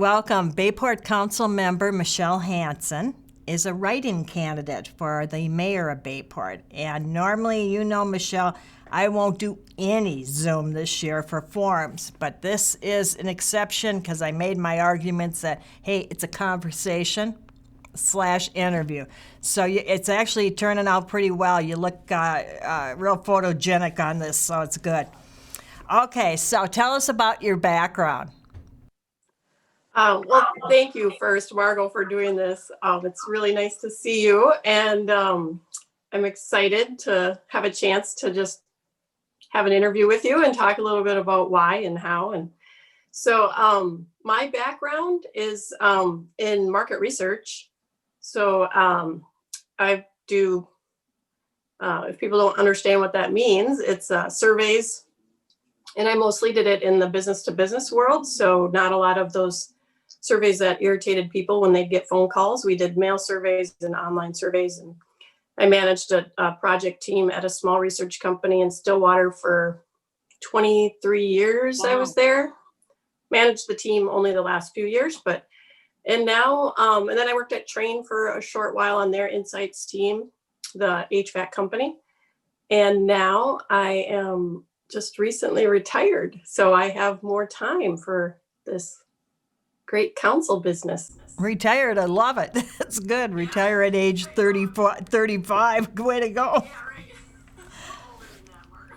welcome Bayport Council member Michele Hanson is a write-in candidate for the mayor of Bayport. And normally, you know, Michele, I won't do any Zoom this year for forums, but this is an exception because I made my arguments that, hey, it's a conversation / interview. So it's actually turning out pretty well. You look real photogenic on this, so it's good. Okay, so tell us about your background. Well, thank you first, Margot, for doing this. It's really nice to see you, and I'm excited to have a chance to just have an interview with you and talk a little bit about why and how. And so my background is in market research. So I do, if people don't understand what that means, it's surveys, and I mostly did it in the business to business world. So not a lot of those surveys that irritated people when they'd get phone calls. We did mail surveys and online surveys. And I managed a project team at a small research company in Stillwater for 23 years. Wow. I was there. Managed the team only the last few years, and now, and then I worked at Train for a short while on their insights team, the HVAC company. And now I am just recently retired. So I have more time for this great council business. Retired, I love it. That's good. Retire at age 35. Way to go.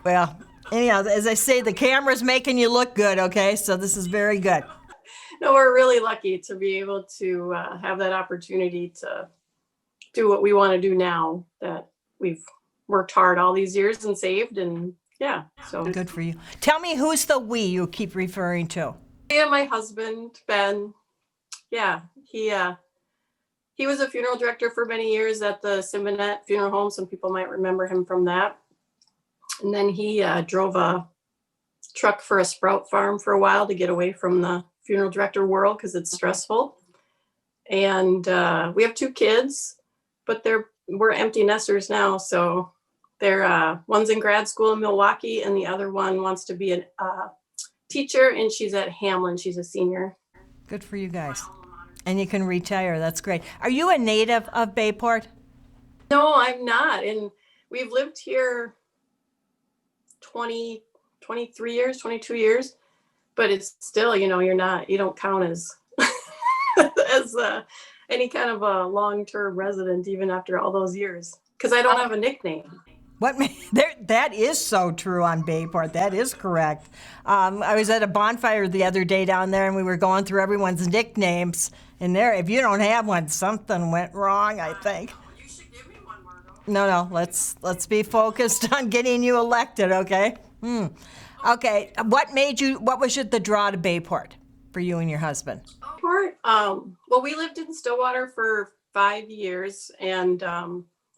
Well, anyhow, as I say, the camera's making you look good, okay? So this is very good. No, we're really lucky to be able to have that opportunity to do what we want to do now that we've worked hard all these years and saved, and yeah, so. Good for you. Tell me, who's the we you keep referring to? And my husband, Ben. Yeah, he was a funeral director for many years at the Simonet Funeral Home. Some people might remember him from that. And then he drove a truck for a sprout farm for a while to get away from the funeral director world because it's stressful. And we have 2 kids, but we're empty nesters now. So one's in grad school in Milwaukee, and the other one wants to be a teacher, and she's at Hamlin. She's a senior. Good for you guys. And you can retire. That's great. Are you a native of Bayport? No, I'm not. And we've lived here 23 years, 22 years, but it's still, you don't count as as any kind of a long-term resident even after all those years, because I don't have a nickname. That is so true on Bayport. That is correct. I was at a bonfire the other day down there, and we were going through everyone's nicknames. And there, if you don't have one, something went wrong, I think. You should give me one, Margo. No, let's be focused on getting you elected, okay? Okay, what was the draw to Bayport for you and your husband? Bayport? Well, we lived in Stillwater for 5 years, and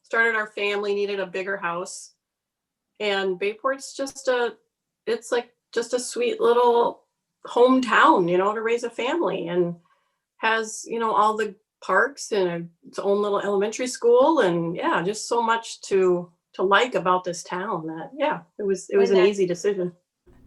started our family, needed a bigger house. And Bayport's just a sweet little hometown, to raise a family, and has, all the parks and its own little elementary school. And yeah, just so much to like about this town that, yeah, it was an easy decision.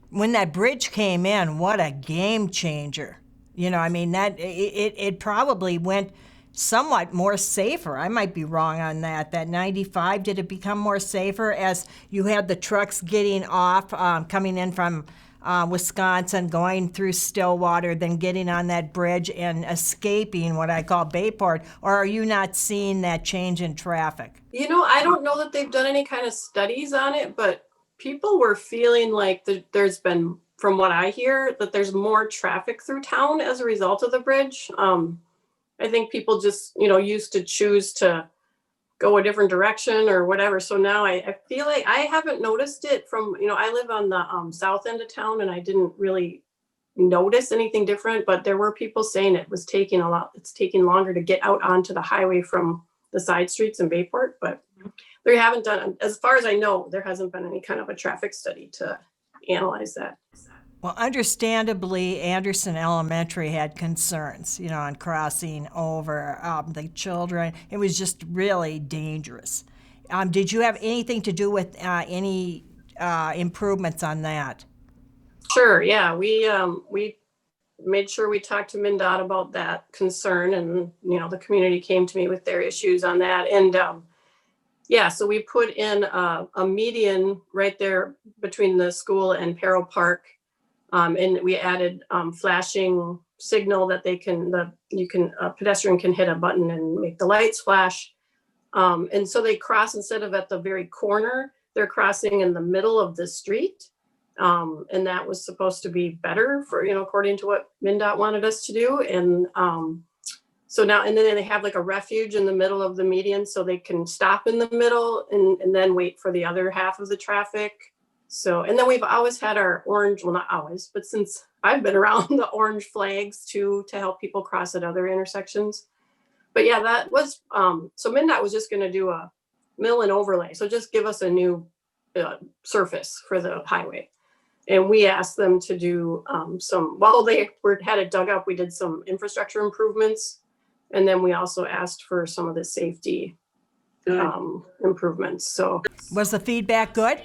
When that bridge came in, what a game changer. That it probably went somewhat more safer. I might be wrong on that. That 95, did it become more safer as you had the trucks getting off, coming in from Wisconsin, going through Stillwater, then getting on that bridge and escaping what I call Bayport? Or are you not seeing that change in traffic? I don't know that they've done any kind of studies on it, but people were feeling like there's been, from what I hear, that there's more traffic through town as a result of the bridge. I think people just, used to choose to go a different direction or whatever. So now I feel like I haven't noticed it from, I live on the south end of town, and I didn't really notice anything different, but there were people saying it's taking longer to get out onto the highway from the side streets in Bayport, but they haven't done, as far as I know, there hasn't been any kind of a traffic study to analyze that. Well, understandably, Anderson Elementary had concerns, on crossing over the children. It was just really dangerous. Did you have anything to do with any improvements on that? Sure. Yeah, we made sure we talked to MnDOT about that concern, and the community came to me with their issues on that. And yeah, so we put in a median right there between the school and Perro Park, and we added flashing signal that a pedestrian can hit a button and make the lights flash. And so they cross, instead of at the very corner, they're crossing in the middle of the street. And that was supposed to be better for, according to what MnDOT wanted us to do. And so now, and then they have like a refuge in the middle of the median, so they can stop in the middle and then wait for the other half of the traffic. So, and then we've always had our orange, well, not always, but since I've been around, the orange flags too, to help people cross at other intersections. But yeah, that was, so MnDOT was just going to do a mill and overlay. So just give us a new surface for the highway. And we asked them to do while they had it dug up, we did some infrastructure improvements. And then we also asked for some of the safety improvements. So Was the feedback good?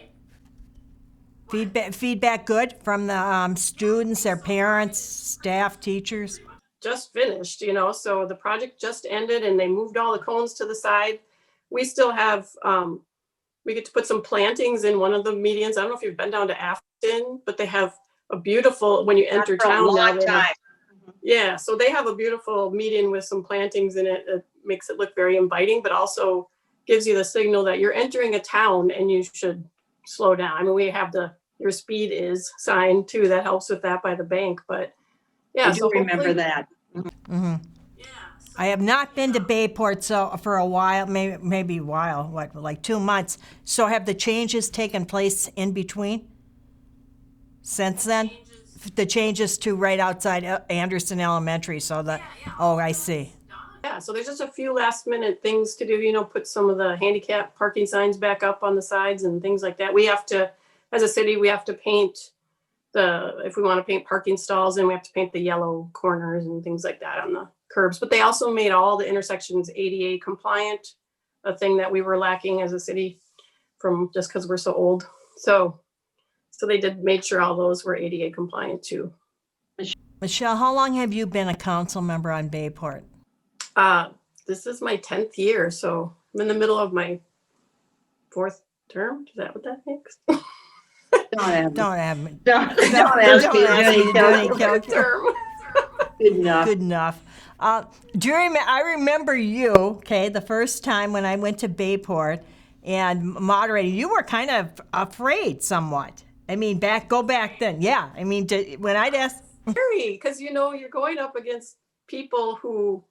Feedback good from the students, their parents, staff, teachers? just finished, so the project just ended and they moved all the cones to the side. We still have, we get to put some plantings in one of the medians. I don't know if you've been down to Afton, but they have a beautiful, when you enter town now. Yeah, so they have a beautiful median with some plantings in it. It makes it look very inviting, but also gives you the signal that you're entering a town and you should slow down. I mean, we have your speed is sign too. That helps with that by the bank, but yeah. I do remember that. Mm-hmm. Yeah. I have not been to Bayport for a while, maybe a while, like 2 months. So have the changes taken place in between since then? The changes to right outside Anderson Elementary, oh, I see. Yeah, so there's just a few last minute things to do, put some of the handicap parking signs back up on the sides and things like that. We have to, as a city, we have to paint if we want to paint parking stalls, and we have to paint the yellow corners and things like that on the curbs. But they also made all the intersections ADA compliant, a thing that we were lacking as a city from just because we're so old. So they made sure all those were ADA compliant too. Michelle, how long have you been a council member on Bayport? This is my 10th year, so I'm in the middle of my 4th term. Is that what that makes? Don't have me. Don't ask me to do any Term. Good enough. Good enough. I remember you, okay, the first time when I went to Bayport and moderating, you were kind of afraid somewhat. I mean, go back then. Yeah. I mean, when I'd ask. Scary, because, you're going up against people who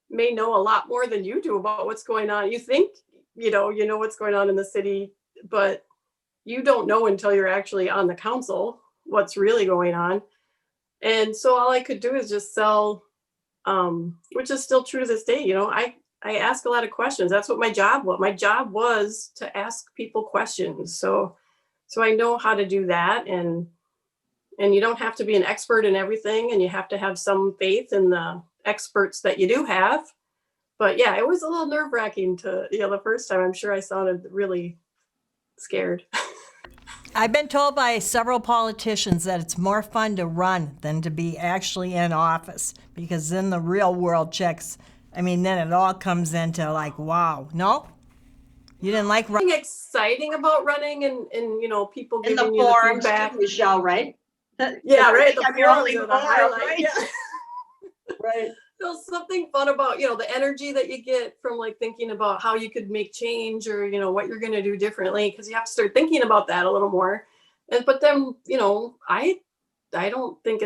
may know a lot more than you do about what's going on. You think, you know what's going on in the city, but you don't know until you're actually on the council what's really going on. And so all I could do is just sell, which is still true to this day. I ask a lot of questions. That's what my job was. My job was to ask people questions. So I know how to do that. And you don't have to be an expert in everything, and you have to have some faith in the experts that you do have. But yeah, it was a little nerve-wracking the first time. I'm sure I sounded really scared. I've been told by several politicians that it's more fun to run than to be actually in office, because then the real world checks. I mean, then it all comes into like, wow. No? You didn't like running? Something exciting about running and people In giving the you the forums, feedback. too, Michelle, right? Yeah, right. The I'm your only forums are the forum, highlight. right? Yeah. Right. There's something fun about, the energy that you get from like thinking about how you could make change, or, what you're going to do differently, because you have to start thinking about that a little more. But then, I don't think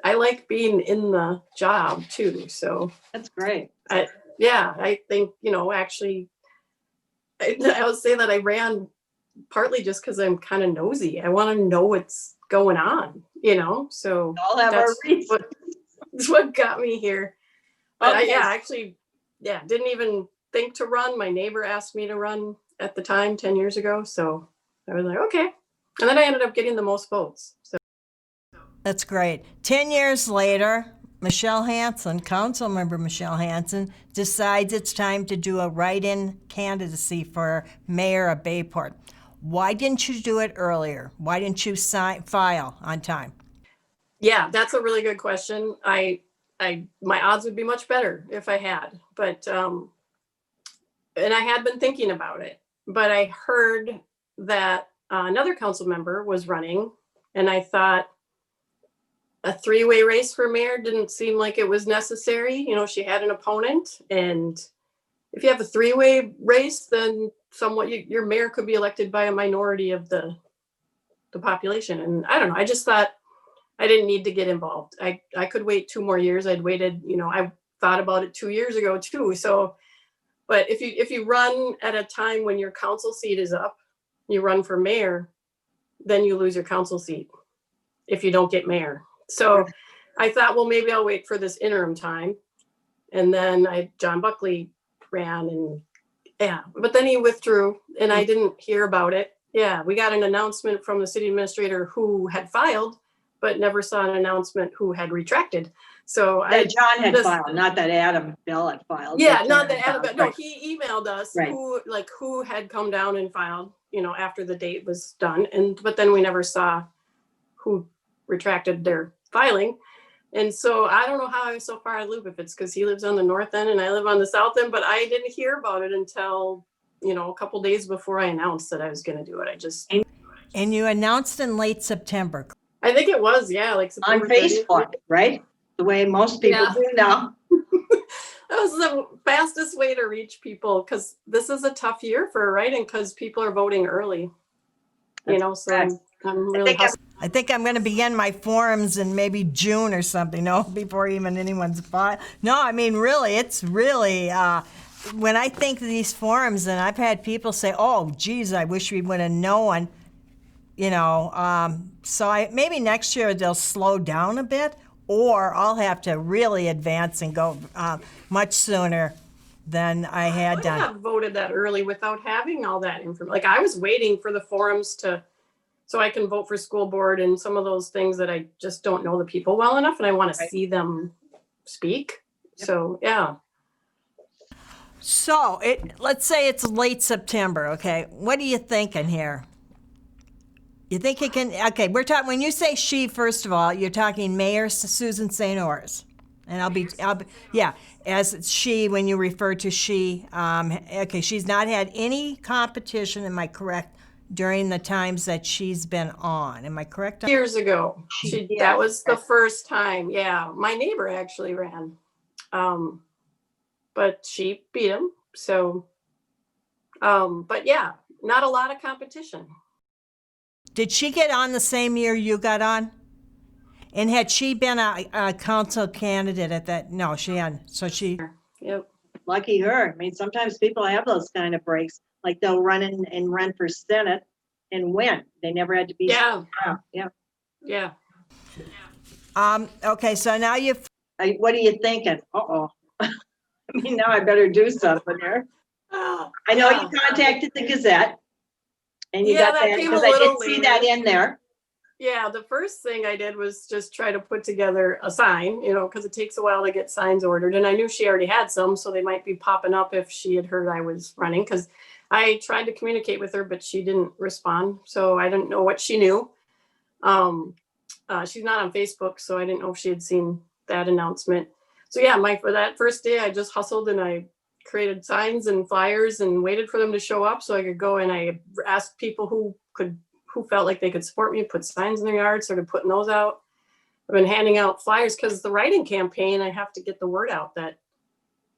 I like being in the job too. So That's great. I think, actually, I would say that I ran partly just because I'm kind of nosy. I want to know what's going on, so All have our reasons. That's what got me here. But Okay. I didn't even think to run. My neighbor asked me to run at the time 10 years ago. So I was like, okay. And then I ended up getting the most votes. So That's great. 10 years later, Michele Hanson, council member Michele Hanson, decides it's time to do a write-in candidacy for mayor of Bayport. Why didn't you do it earlier? Why didn't you file on time? Yeah, that's a really good question. My odds would be much better if I had, but, and I had been thinking about it, but I heard that another council member was running, and I thought a three-way race for mayor didn't seem like it was necessary. You know, she had an opponent, and if you have a three-way race, then somewhat your mayor could be elected by a minority of the population. And I don't know. I just thought I didn't need to get involved. I could wait 2 more years. I'd waited, you know, I thought about it 2 years ago too. So, but if you run at a time when your council seat is up, you run for mayor, then you lose your council seat if you don't get mayor. So I thought, well, maybe I'll wait for this interim time. And then John Buckley ran, and yeah, but then he withdrew and I didn't hear about it. Yeah, we got an announcement from the city administrator who had filed, but never saw an announcement who had retracted. So That John had just- filed, not that Adam Bell had filed. yeah, but not John that, filed, but no, right. he emailed us Right. who had come down and filed, you know, after the date was done. But then we never saw who retracted their filing. And so I don't know how I was so far out of the loop, if it's because he lives on the north end and I live on the south end, but I didn't hear about it until, you know, a couple days before I announced that I was going to do it. And you announced in late September. I think it was, yeah, like On September 30th. Facebook, right? The way most people Yeah. do now. That was the fastest way to reach people, because this is a tough year for writing because people are voting early. You know, so correct. I'm really I think I'm going to begin my forums in maybe June or something, no, before even anyone's filed. No, I mean, really, it's really, when I think of these forums, and I've had people say, oh, geez, I wish we would have known, you know, so maybe next year they'll slow down a bit, or I'll have to really advance and go much sooner than I had would done. have voted that early without having all that information. Like, I was waiting for the forums so I can vote for school board and some of those things that I just don't know the people well enough, and I want to Right. see them speak. Yep. So yeah. So let's say it's late September, okay? What are you thinking here? You think it can, okay, we're talking, when you say she, first of all, you're talking Mayor Susan St. Ors. And I'll be, yeah, as she, when you refer to she, okay, she's not had any competition, am I correct, during the times that she's been on, am I correct? Years ago, Yeah. that was the first time. Yeah, my neighbor actually ran, but she beat him. So, but yeah, not a lot of competition. Did she get on the same year you got on? And had she been a council candidate at that? No, she hadn't. So she, Yep. Lucky her. I mean, sometimes people have those kind of breaks, like they'll run in and run for Senate and win. They never had to be. Yeah. Yeah. Yeah. okay, so now you've, What are you thinking? Uh-oh. I mean, now I better do something there. I know you contacted the Gazette. And you Yeah, got that that, came because a I did little see later. that in there. Yeah, the first thing I did was just try to put together a sign, you know, because it takes a while to get signs ordered. And I knew she already had some, so they might be popping up if she had heard I was running, because I tried to communicate with her, but she didn't respond. So I didn't know what she knew. She's not on Facebook, so I didn't know if she had seen that announcement. So yeah, for that first day, I just hustled and I created signs and flyers and waited for them to show up so I could go, and I asked people who felt like they could support me, put signs in their yard, started putting those out. I've been handing out flyers because the writing campaign, I have to get the word out that,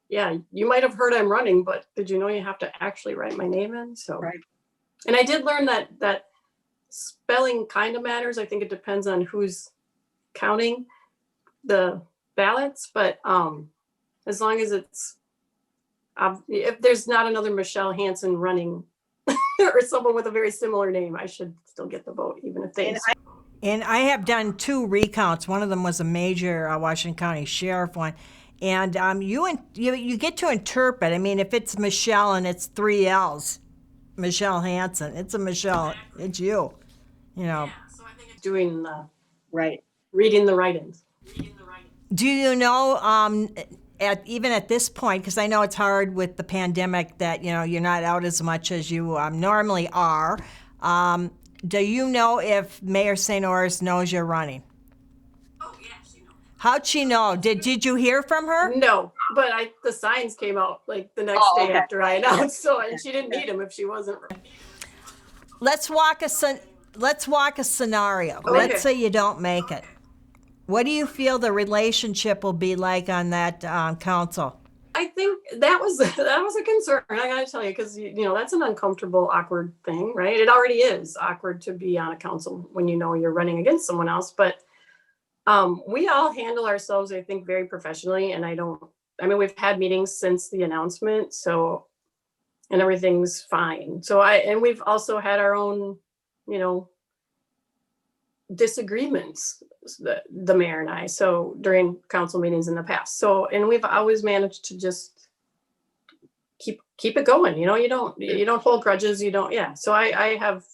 yeah, you might have heard I'm running, but did you know you have to actually write my name in? So, Right. And I did learn that spelling kind of matters. I think it depends on who's counting the ballots, but as long as it's, if there's not another Michele Hanson running or someone with a very similar name, I should still get the vote, even if they. and I have done 2 recounts. One of them was a major Washington County Sheriff one. And you get to interpret. I mean, if it's Michele and it's 3 L's, Michele Hanson, it's a Michele, it's you, you know. So I think it's doing Right. reading the write-ins. Do you know, even at this point, because I know it's hard with the pandemic that, you know, you're not out as much as you normally are, do you know if Mayor St. Ors knows you're running? How'd she know? Did you hear from her? No, but the signs came out like the next Oh, day okay. after I announced. So, and she didn't need them if she wasn't. Let's walk a scenario. Okay. Let's say you don't make it. What do you feel the relationship will be like on that council? I think that was a concern. I gotta tell you, because that's an uncomfortable, awkward thing, right? It already is awkward to be on a council when you know you're running against someone else. But we all handle ourselves, I think, very professionally. And we've had meetings since the announcement, and everything's fine. And we've also had our own, disagreements, the mayor and I, so during council meetings in the past. And we've always managed to just keep it going. You don't hold grudges. So I have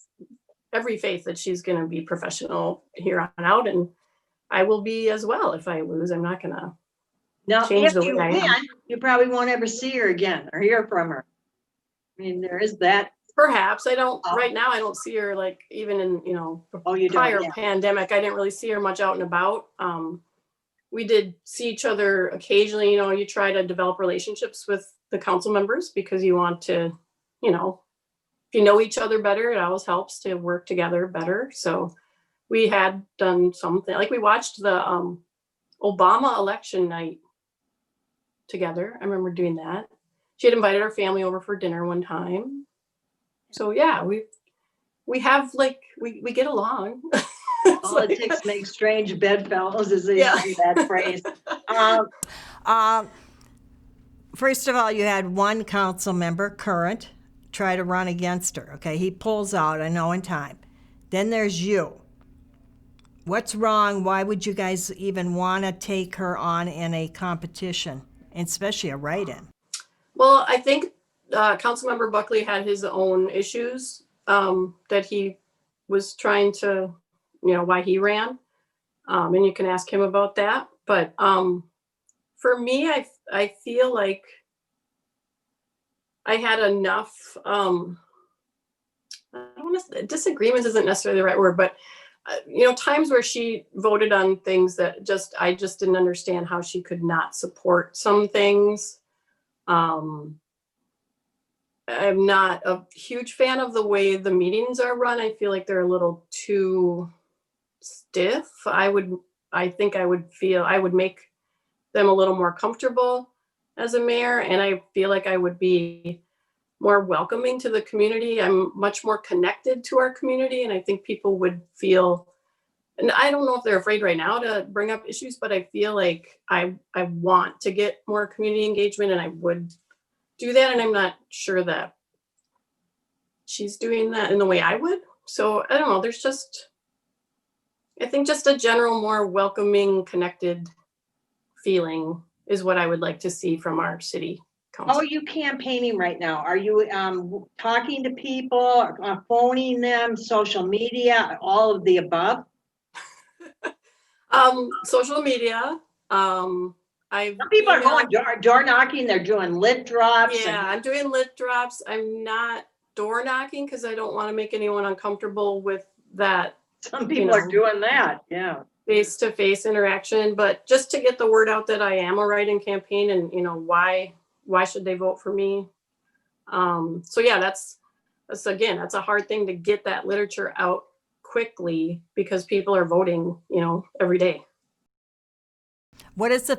every faith that she's going to be professional here on out, and I will be as well. If I lose, I'm not going to Now, change if the you way I am. win, you probably won't ever see her again or hear from her. I mean, there is that. Perhaps I don't right now. I don't see her, like, even in Oh, you don't, prior yeah. pandemic. I didn't really see her much out and about. We did see each other occasionally. You try to develop relationships with the council members because you want to, if you know each other better, it always helps to work together better. So we had done something, like we watched the Obama election night together. I remember doing that. She had invited our family over for dinner one time. So yeah, we have, like, we get along. Politics make strange bedfellows, as they say that phrase. First of all, you had one council member, current, try to run against her. Okay, he pulls out, I know, in time. Then there's you. What's wrong? Why would you guys even want to take her on in a competition, especially a write-in? Well, I think Councilmember Buckley had his own issues that he was trying to, why he ran. And you can ask him about that. But for me, I feel like I had enough, I don't want to, disagreements isn't necessarily the right word, but times where she voted on things that I just didn't understand how she could not support some things. I'm not a huge fan of the way the meetings are run. I feel like they're a little too stiff. I think I would make them a little more comfortable as a mayor, and I feel like I would be more welcoming to the community. I'm much more connected to our community, and I think people would feel, and I don't know if they're afraid right now to bring up issues, but I feel like I want to get more community engagement, and I would do that, and I'm not sure that she's doing that in the way I would. So I don't know, there's I think just a general, more welcoming, connected feeling is what I would like to see from our city council. How are you campaigning right now? Are you talking to people, phoning them, social media, all of the above? Social media. Some people are going door knocking. They're doing lit drops. Yeah, I'm doing lit drops. I'm not door knocking because I don't want to make anyone uncomfortable with that. Some people are doing that. Yeah. Face-to-face interaction, but just to get the word out that I am a write-in campaign, and why should they vote for me? So yeah, that's a hard thing to get that literature out quickly because people are voting, every day. What has the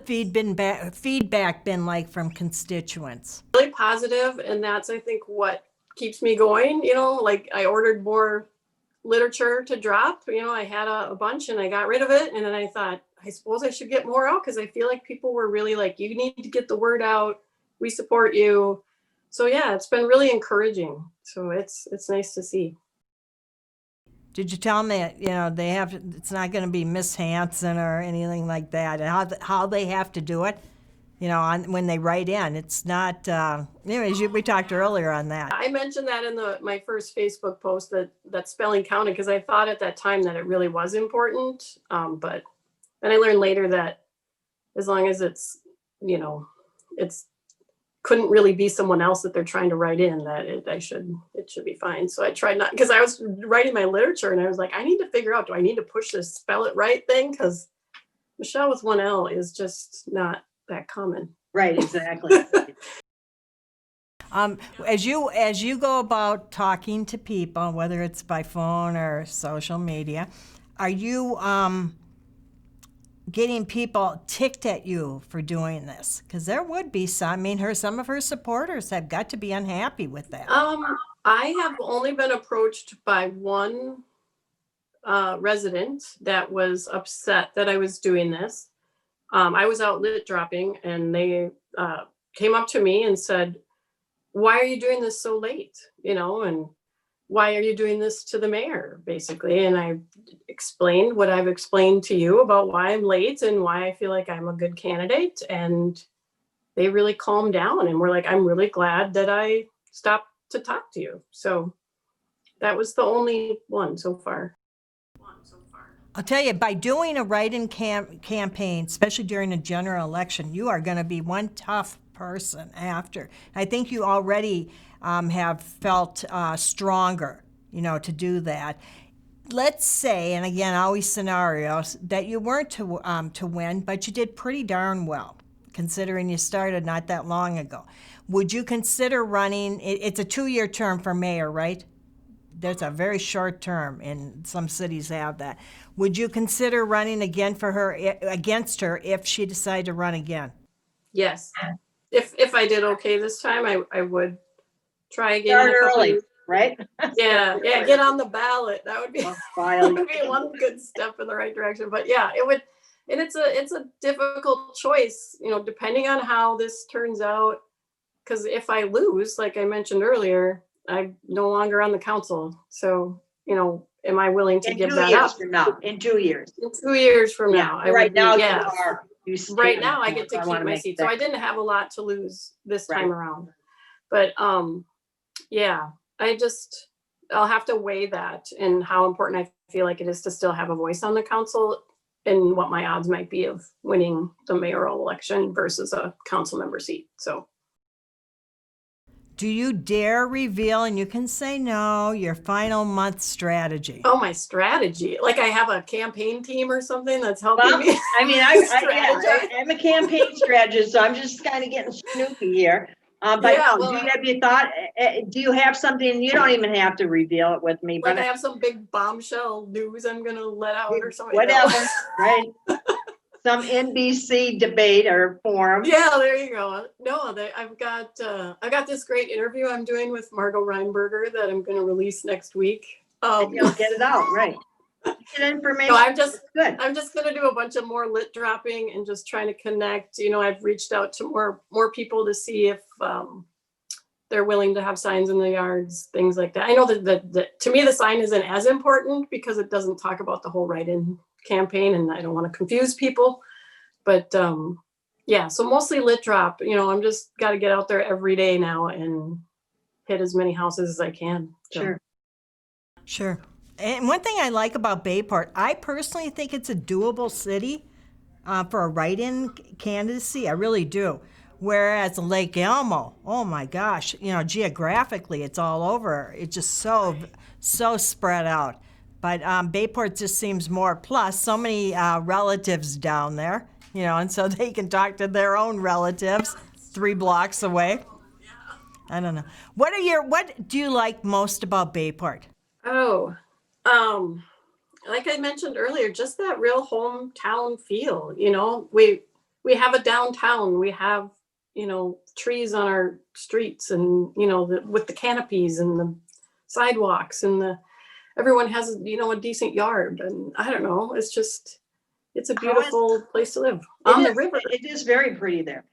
feedback been like from constituents? Really positive, and that's, I think, what keeps me going. Like, I ordered more literature to drop. I had a bunch and I got rid of it, and then I thought, I suppose I should get more out because I feel like people were really like, you need to get the word out. We support you. So yeah, it's been really encouraging. So it's nice to see. Did you tell them that, it's not going to be Miss Hanson or anything like that, and how they have to do it, when they write in? It's not, we talked earlier on that. I mentioned that in my first Facebook post that spelling counted, because I thought at that time that it really was important. But then I learned later that as long as it's couldn't really be someone else that they're trying to write in, that it should be fine. So I tried not, because I was writing my literature and I was like, I need to figure out, do I need to push this spell it right thing? Because Michelle with one L is just not that common. Right, exactly. As you go about talking to people, whether it's by phone or social media, are you getting people ticked at you for doing this? Because there would be some. I mean, some of her supporters have got to be unhappy with that. I have only been approached by one resident that was upset that I was doing this. I was out lit dropping, and they came up to me and said, "Why are you doing this so late? And why are you doing this to the mayor?" Basically. And I explained what I've explained to you about why I'm late and why I feel like I'm a good candidate. And they really calmed down and were like, "I'm really glad that I stopped to talk to you." So that was the only one so far. I'll tell you, by doing a write-in campaign, especially during a general election, you are going to be one tough person after. I think you already have felt stronger, to do that. Let's say, and again, always scenarios, that you weren't to win, but you did pretty darn well, considering you started not that long ago. Would you consider running? It's a 2-year term for mayor, right? That's a very short term, and some cities have that. Would you consider running against her if she decided to run again? Yes. If I did okay this time, I would try again. Start in a couple early, years. right? Yeah, get on the ballot. That would be File. would be one good step in the right direction. But yeah, it would, and it's a difficult choice, depending on how this turns out. Because if I lose, like I mentioned earlier, I'm no longer on the council. So, am I willing to In give 2 that years up? from now, in 2 years. In 2 years from Yeah, now, I right would be, now you yes. are. Right now I get to I keep wanna my make seat. that- So I didn't have a lot to lose this time Right. around. But yeah, I'll have to weigh that and how important I feel like it is to still have a voice on the council and what my odds might be of winning the mayoral election versus a council member seat. So Do you dare reveal, and you can say no, your final month strategy? my strategy, like I have a campaign team or something that's helping Well, me. I mean, I'm a campaign strategist, so I'm just kind of getting snoopy here. But Yeah, do you have something, you don't even have to reveal it with me, Like but I have some big bombshell news I'm gonna let out or something. whatever, right? Some NBC debate or forum. Yeah, there you go. No, I've got this great interview I'm doing with Margot Reinberger that I'm going to release next week. And you'll get it out, right? Get information. So Good. I'm just going to do a bunch of more lit dropping and just trying to connect. I've reached out to more people to see if they're willing to have signs in the yards, things like that. I know that to me the sign isn't as important because it doesn't talk about the whole write-in campaign, and I don't want to confuse people. But yeah, so mostly lit drop. I'm just got to get out there every day now and hit as many houses as I can. So. Sure. And one thing I like about Bayport, I personally think it's a doable city for a write-in candidacy. I really do. Whereas Lake Elmo, oh my gosh, geographically it's all over. It's just so spread out. But Bayport just seems more. Plus, so many relatives down there, and so they can talk to their own relatives 3 blocks away. I don't know. What do you like most about Bayport? Oh, like I mentioned earlier, just that real hometown feel. We have a downtown. We have trees on our streets, and with the canopies and the sidewalks, and everyone has a decent yard, and I don't know. It's a beautiful place to live on the river. It is very pretty there.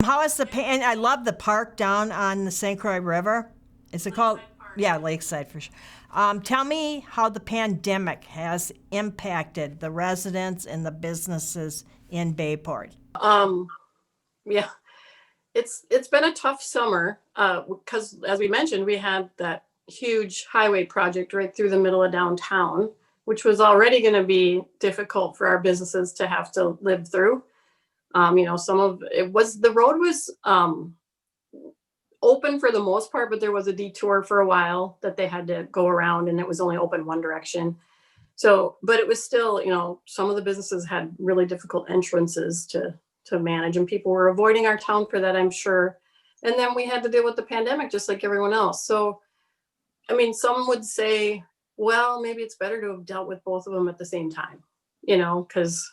How is and I love the park down on the St. Croix River. Is it called? Yeah, Lakeside for sure. Tell me how the pandemic has impacted the residents and the businesses in Bayport. Yeah, it's been a tough summer because, as we mentioned, we had that huge highway project right through the middle of downtown, which was already going to be difficult for our businesses to have to live through. The road was open for the most part, but there was a detour for a while that they had to go around, and it was only open one direction. So, but it was still, some of the businesses had really difficult entrances to manage, and people were avoiding our town for that, I'm sure. And then we had to deal with the pandemic just like everyone else. So, I mean, some would say, well, maybe it's better to have dealt with both of them at the same time, because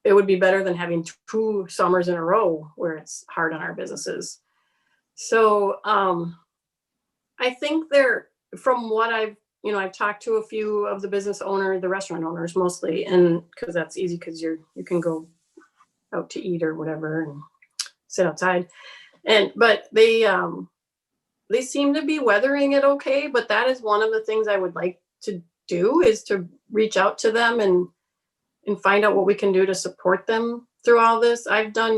it would be better than having 2 summers in a row where it's hard on our businesses. So I think from what I've talked to a few of the business owners, the restaurant owners mostly, and because that's easy because you can go out to eat or whatever and sit outside. But they seem to be weathering it okay. But that is one of the things I would like to do, is to reach out to them and find out what we can do to support them through all this. I've done,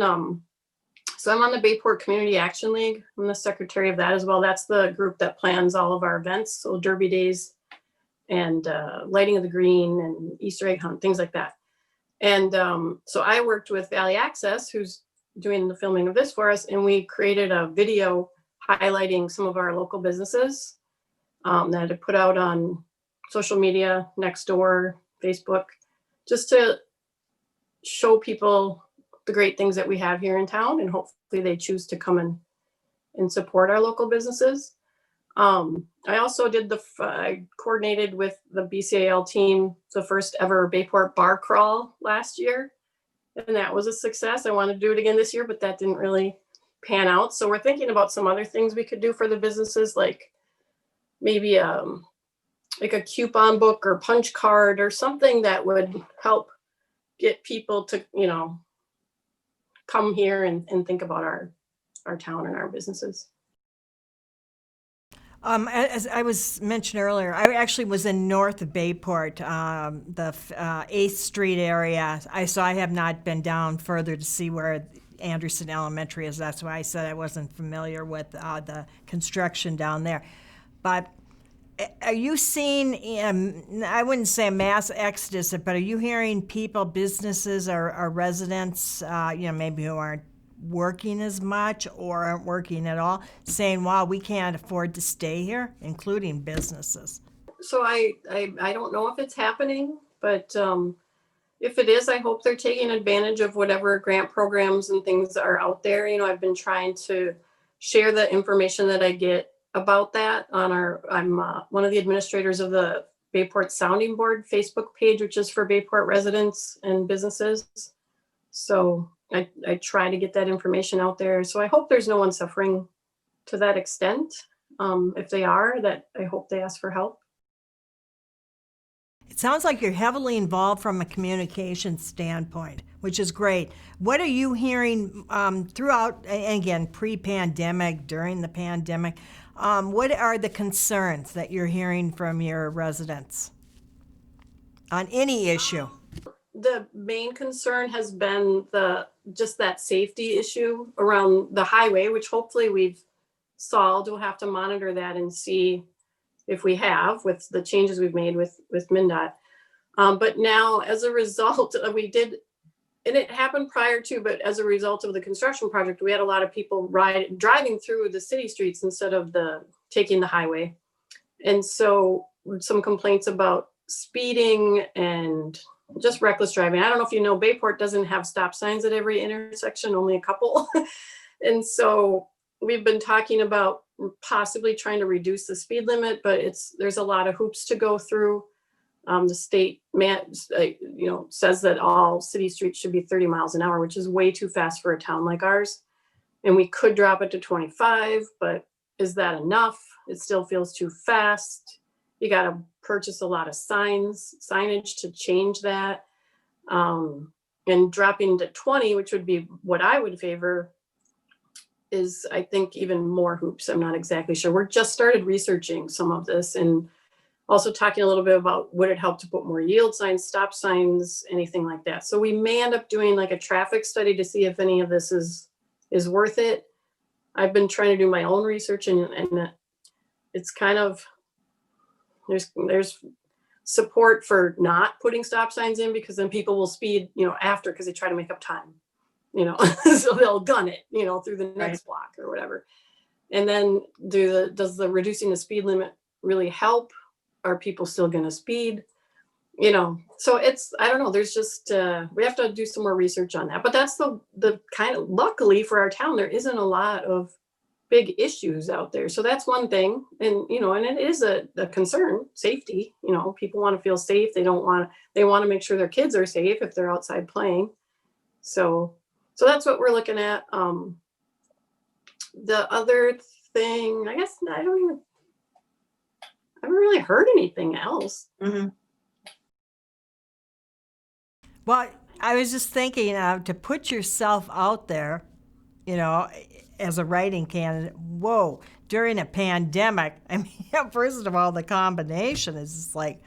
so I'm on the Bayport Community Action League. I'm the secretary of that as well. That's the group that plans all of our events. So Derby Days and Lighting of the Green and Easter egg hunt, things like that. And so I worked with Valley Access, who's doing the filming of this for us. And we created a video highlighting some of our local businesses that I put out on social media, Nextdoor, Facebook, just to show people the great things that we have here in town, and hopefully they choose to come and support our local businesses. I also did I coordinated with the BCAL team, the first ever Bayport bar crawl last year, and that was a success. I wanted to do it again this year, but that didn't really pan out. So we're thinking about some other things we could do for the businesses, like maybe like a coupon book or punch card or something that would help get people to, come here and think about our town and our businesses. As I was mentioned earlier, I actually was in north of Bayport, the 8th Street area. I have not been down further to see where Anderson Elementary is. That's why I said I wasn't familiar with the construction down there. But are you seeing, I wouldn't say a mass exodus, but are you hearing people, businesses or residents, maybe who aren't working as much or aren't working at all, saying, wow, we can't afford to stay here, including businesses? So I don't know if it's happening, but if it is, I hope they're taking advantage of whatever grant programs and things are out there. I've been trying to share the information that I get about that on I'm one of the administrators of the Bayport Sounding Board Facebook page, which is for Bayport residents and businesses. So I try to get that information out there. So I hope there's no one suffering to that extent. If they are, that I hope they ask for help. It sounds like you're heavily involved from a communication standpoint, which is great. What are you hearing throughout, and again, pre-pandemic, during the pandemic? What are the concerns that you're hearing from your residents on any issue? The main concern has been just that safety issue around the highway, which hopefully we've solved. We'll have to monitor that and see if we have, with the changes we've made with MnDOT. But now, as a result, we did, and it happened prior to, but as a result of the construction project, we had a lot of people driving through the city streets instead of taking the highway. And so some complaints about speeding and just reckless driving. I don't know if you know, Bayport doesn't have stop signs at every intersection, only a couple. And so we've been talking about possibly trying to reduce the speed limit, but there's a lot of hoops to go through. The state says that all city streets should be 30 miles an hour, which is way too fast for a town like ours. And we could drop it to 25, but is that enough? It still feels too fast. You got to purchase a lot of signage to change that. And dropping to 20, which would be what I would favor, is, I think, even more hoops. I'm not exactly sure. We're just started researching some of this, and also talking a little bit about, would it help to put more yield signs, stop signs, anything like that. So we may end up doing like a traffic study to see if any of this is worth it. I've been trying to do my own research, and it's kind of, there's support for not putting stop signs in, because then people will speed, after, because they try to make up time, so they'll gun it, through the next block or whatever. And then does the reducing the speed limit really help? Are people still going to speed? so it's, I don't know, there's just, we have to do some more research on that. But that's the kind of, luckily for our town, there isn't a lot of big issues out there. So that's one thing. And, and it is a concern, safety, people want to feel safe. They want to make sure their kids are safe if they're outside playing. So that's what we're looking at. The other thing, I guess I haven't really heard anything else. Mm-hmm. Well, I was just thinking to put yourself out there, as a writing candidate. Whoa, during a pandemic. I mean, first of all, the combination is just like,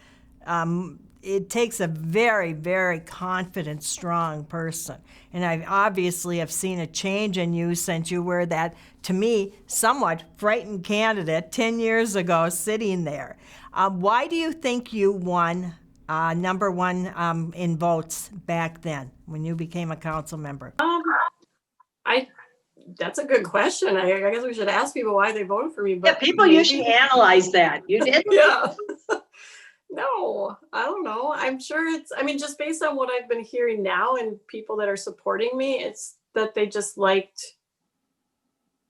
it takes a very, very confident, strong person. And I obviously have seen a change in you since you were that, to me, somewhat frightened candidate 10 years ago sitting there. Why do you think you won number one in votes back then when you became a council member? That's a good question. I guess we should ask people why they voted for me. But yeah, people usually analyze that. You did? Yeah. No, I don't know. I'm sure just based on what I've been hearing now and people that are supporting me, it's that they just liked,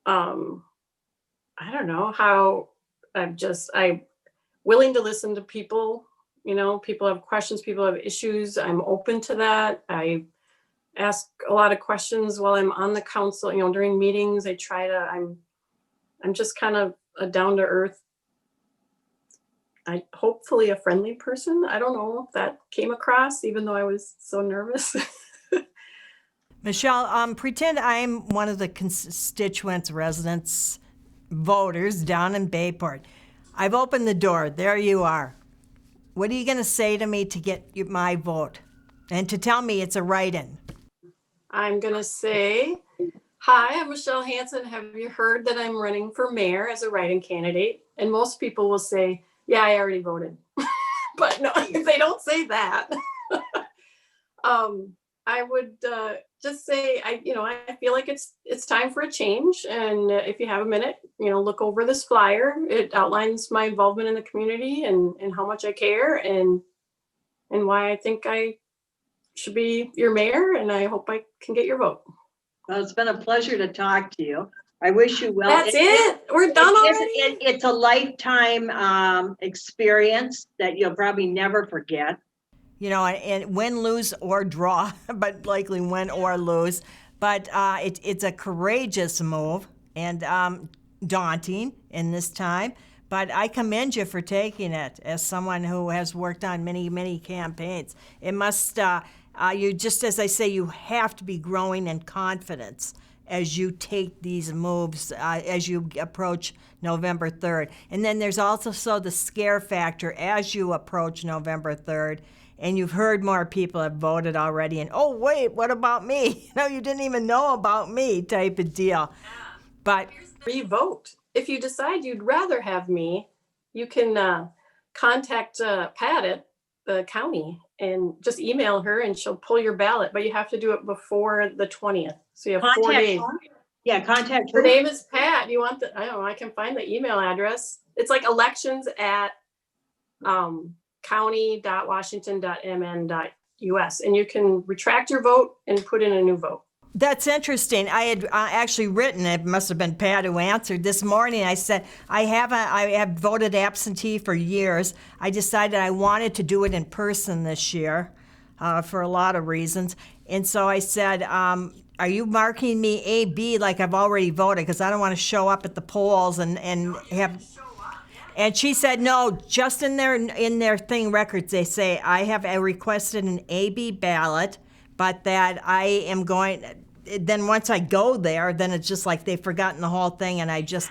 I don't know, how I'm willing to listen to people. People have questions, people have issues. I'm open to that. I ask a lot of questions while I'm on the council, during meetings. I'm just kind of a down to earth, hopefully a friendly person. I don't know if that came across, even though I was so nervous. Michele, pretend I'm one of the constituents, residents, voters down in Bayport. I've opened the door. There you are. What are you going to say to me to get my vote? And to tell me it's a write-in? I'm going to say, hi, I'm Michele Hanson. Have you heard that I'm running for mayor as a write-in candidate? And most people will say, yeah, I already voted. But no, they don't say that. I would just say, I feel like it's time for a change. And if you have a minute, look over this flyer. It outlines my involvement in the community and how much I care and why I think I should be your mayor. And I hope I can get your vote. Well, it's been a pleasure to talk to you. I wish you well. That's it. We're done already. It's a lifetime experience that you'll probably never forget. And win, lose, or draw, but likely win or lose. But it's a courageous move and daunting in this time. But I commend you for taking it as someone who has worked on many, many campaigns. It must, just as I say, you have to be growing in confidence as you take these moves, as you approach November 3rd. And then there's also the scare factor as you approach November 3rd. And you've heard more people have voted already, and oh wait, what about me? You didn't even know about me, type of deal. But re-vote. If you decide you'd rather have me, you can contact Pat at the county and just email her, and she'll pull your ballot. But you have to do it before the 20th, so you have 4 days. Yeah, contact her. Her name is Pat. You want I don't know. I can find the email address. It's like elections at county.washington.mn.us, and you can retract your vote and put in a new vote. That's interesting. I had actually written, it must have been Pat who answered this morning. I said, I have voted absentee for years. I decided I wanted to do it in person this year for a lot of reasons. And so I said, are you marking me A, B like I've already voted? Because I don't want to show up at the polls and have... And she said, no, just in their thing records, they say, I have requested an AB ballot, but that I am going, then once I go there, then it's just like they've forgotten the whole thing. And I just,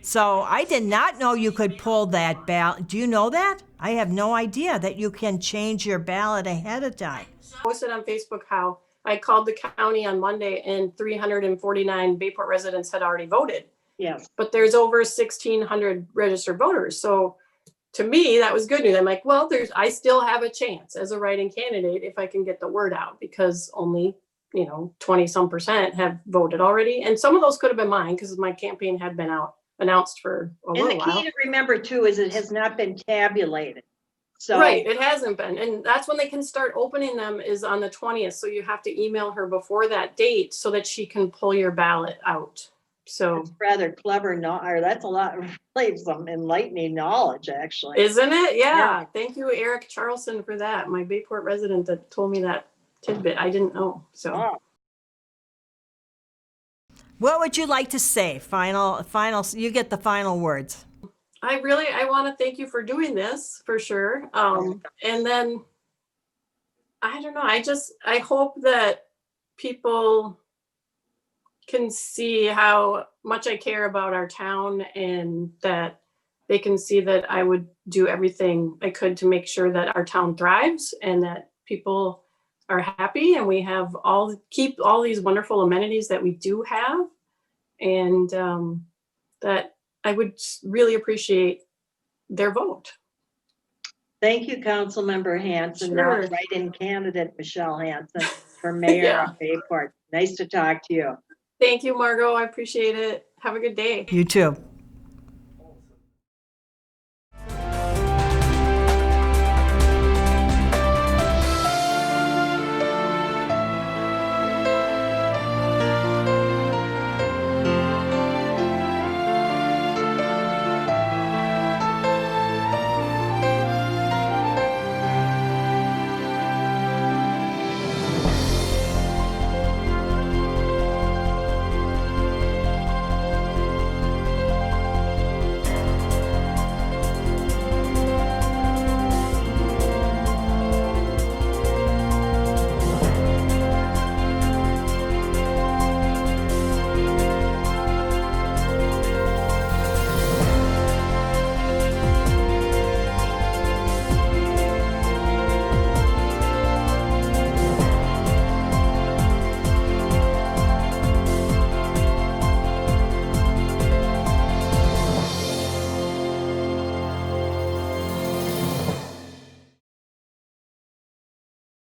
so I did not know you could pull that ballot. Do you know that? I have no idea that you can change your ballot ahead of time. I posted on Facebook how I called the county on Monday and 349 Bayport residents had already voted. Yes. But there's over 1,600 registered voters. So to me, that was good news. I'm like, well, I still have a chance as a write-in candidate if I can get the word out, because only, 20-some% have voted already. And some of those could have been mine because my campaign had been announced for a little while. And the key to remember too is it has not been tabulated. So, Right, it hasn't been. And that's when they can start opening them is on the 20th. So you have to email her before that date so that she can pull your ballot out. So, it's rather clever, or that's a lot, really some enlightening knowledge, actually. isn't it? Yeah. Thank you, Eric Charlson, for that. My Bayport resident that told me that tidbit. I didn't know. So, Wow. What would you like to say? Final, you get the final words. I want to thank you for doing this for sure. And then I don't know. I hope that people can see how much I care about our town and that they can see that I would do everything I could to make sure that our town thrives and that people are happy and we have keep all these wonderful amenities that we do have. And that I would really appreciate their vote. Thank you, Councilmember Hanson. Now Sure. write-in candidate Michele Hanson for mayor of Bayport. Nice to talk to you. Thank you, Margot. I appreciate it. Have a good day. You too.